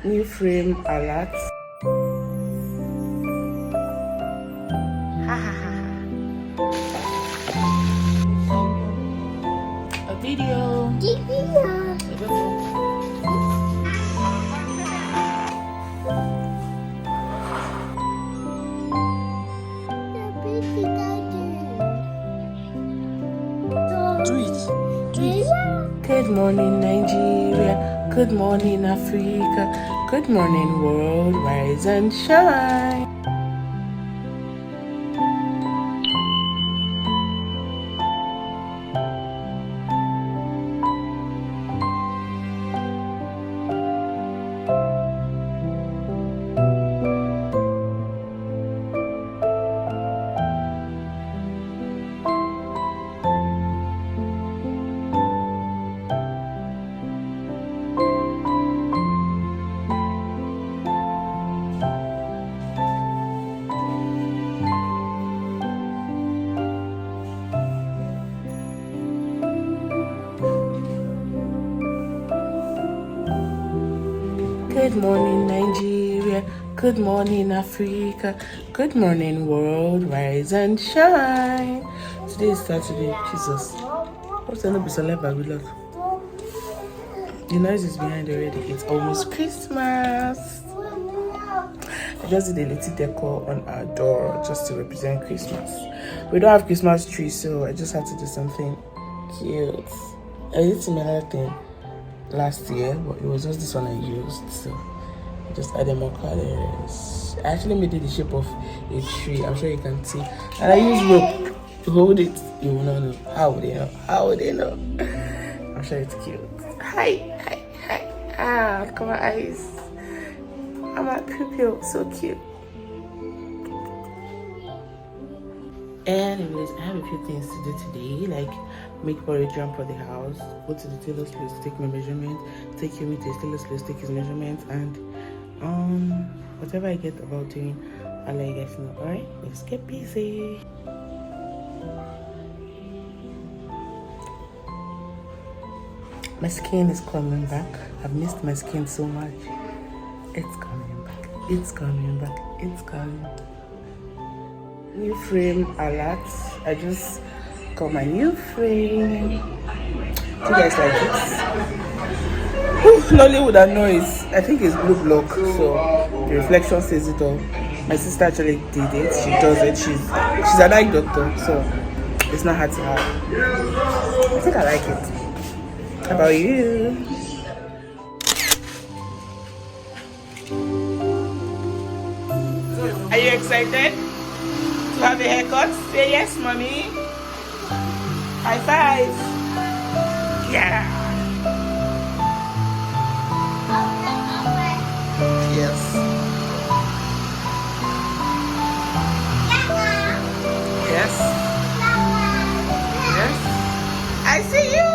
New frame alert. Ha ha ha ha. A video. Do it. Good morning, Nigeria. Good morning, Africa. Good morning, world. Rise and shine. Good morning, Nigeria. Good morning, Africa. Good morning, world. Rise and shine. Today is Saturday. Jesus. What's going to be celebrated with love? The noise is behind already. It's almost Christmas. I just did a little decor on our door just to represent Christmas. We don't have Christmas tree, so I just had to do something cute. I did a similar thing last year, but it was just this one I used, so I just added more colors. I actually made it the shape of a tree. I'm sure you can see, and I used rope to hold it. You will not know. How would they know? How would they know? I'm sure it's cute. Hi. Look at my eyes. I'm a pupil, so cute. Anyways, I have a few things to do today, like make porridge jam for the house, go to the tailor's place to take my measurement, take him to his tailor's place, take his measurements, and whatever I get about doing, I'll let you guys know. Alright, let's get busy. My skin is coming back. I've missed my skin so much. It's coming back. It's coming back. It's coming. New frame alert. I just got my new frame. Do you guys like it? Nollywood and noise. I think it's blue block, so the reflection says it all. My sister actually did it. She does it. She's an eye doctor, so it's not hard to have. I think I like it. How about you? Are you excited to have a haircut? Say yes, mommy. High five. Yeah. Yes. Yes. Yes. I see you.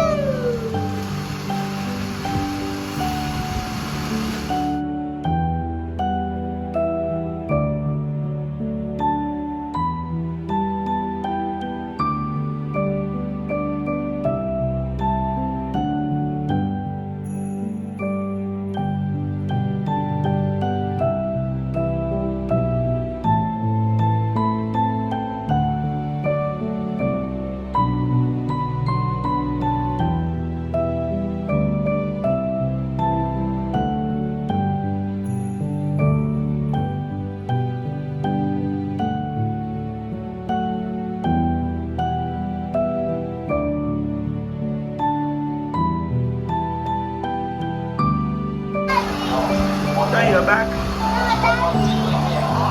Turn your back.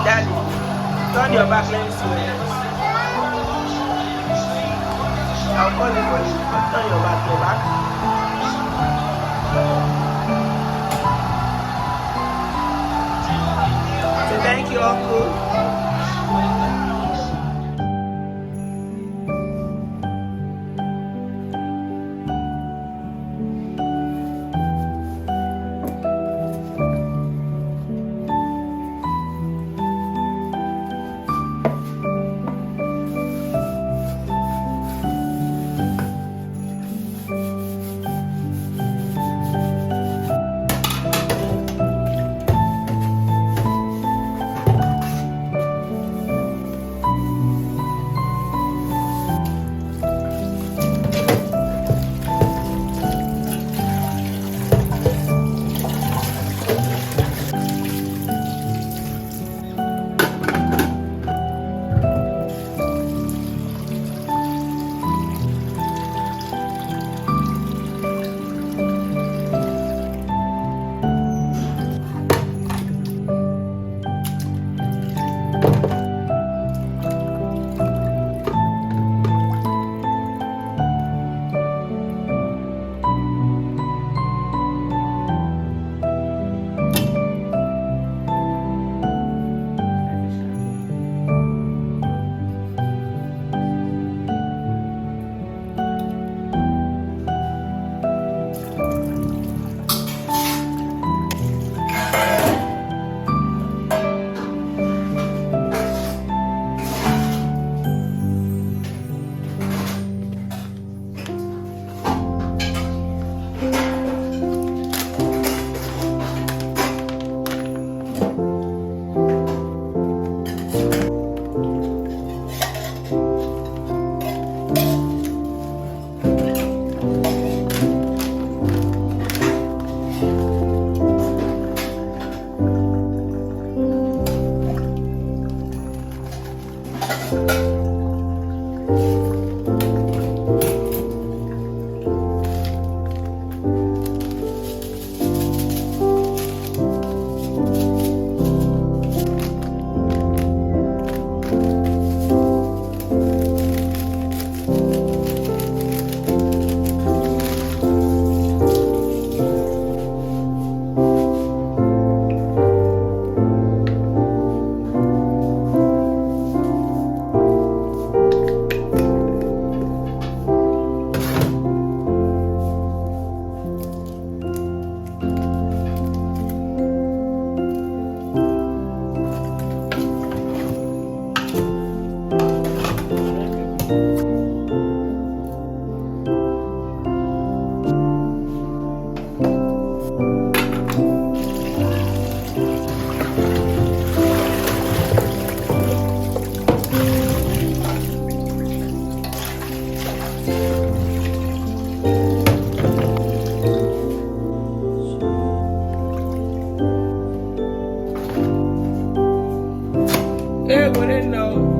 Daddy, turn your back, let me see. I'll call you for you. Turn your back, So thank you, Uncle. wouldn't know.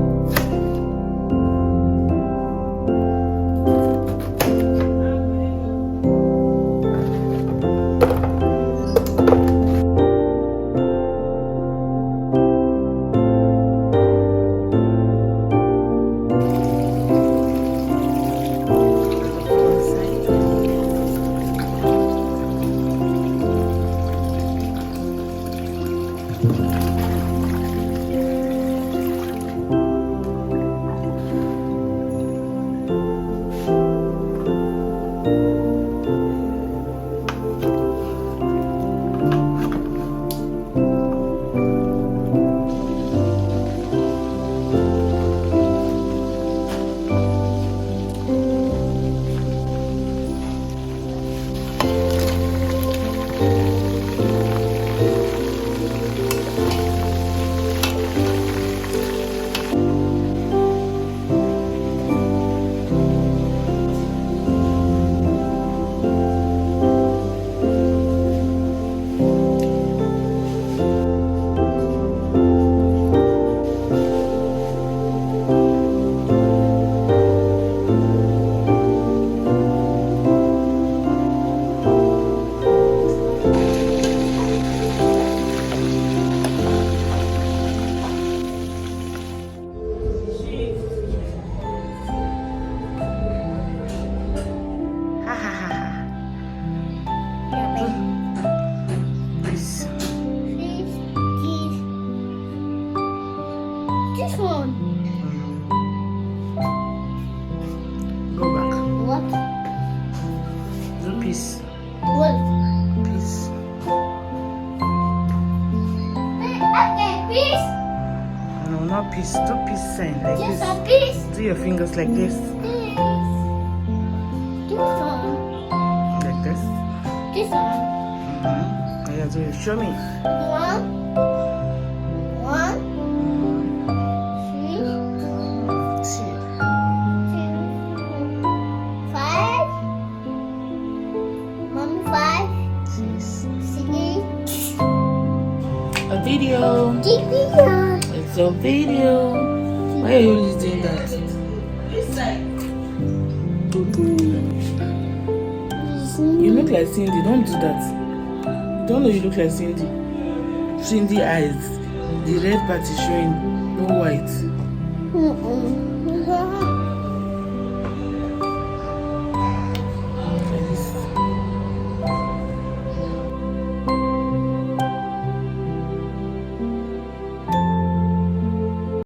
This one. Go back. What? Do peace. What? Peace. Okay, peace. No, not peace. Do peace sign like Just this. a peace. Do your fingers like this. This one. Like this. This one. Oh, yeah, do it. Show me. One. See. 5. Mommy 5. Six. 6. A video. Video. It's a video. Why are you always doing that? You look like Cindy. Don't do that. You don't know you look like Cindy. Cindy eyes. The red part is showing, no white.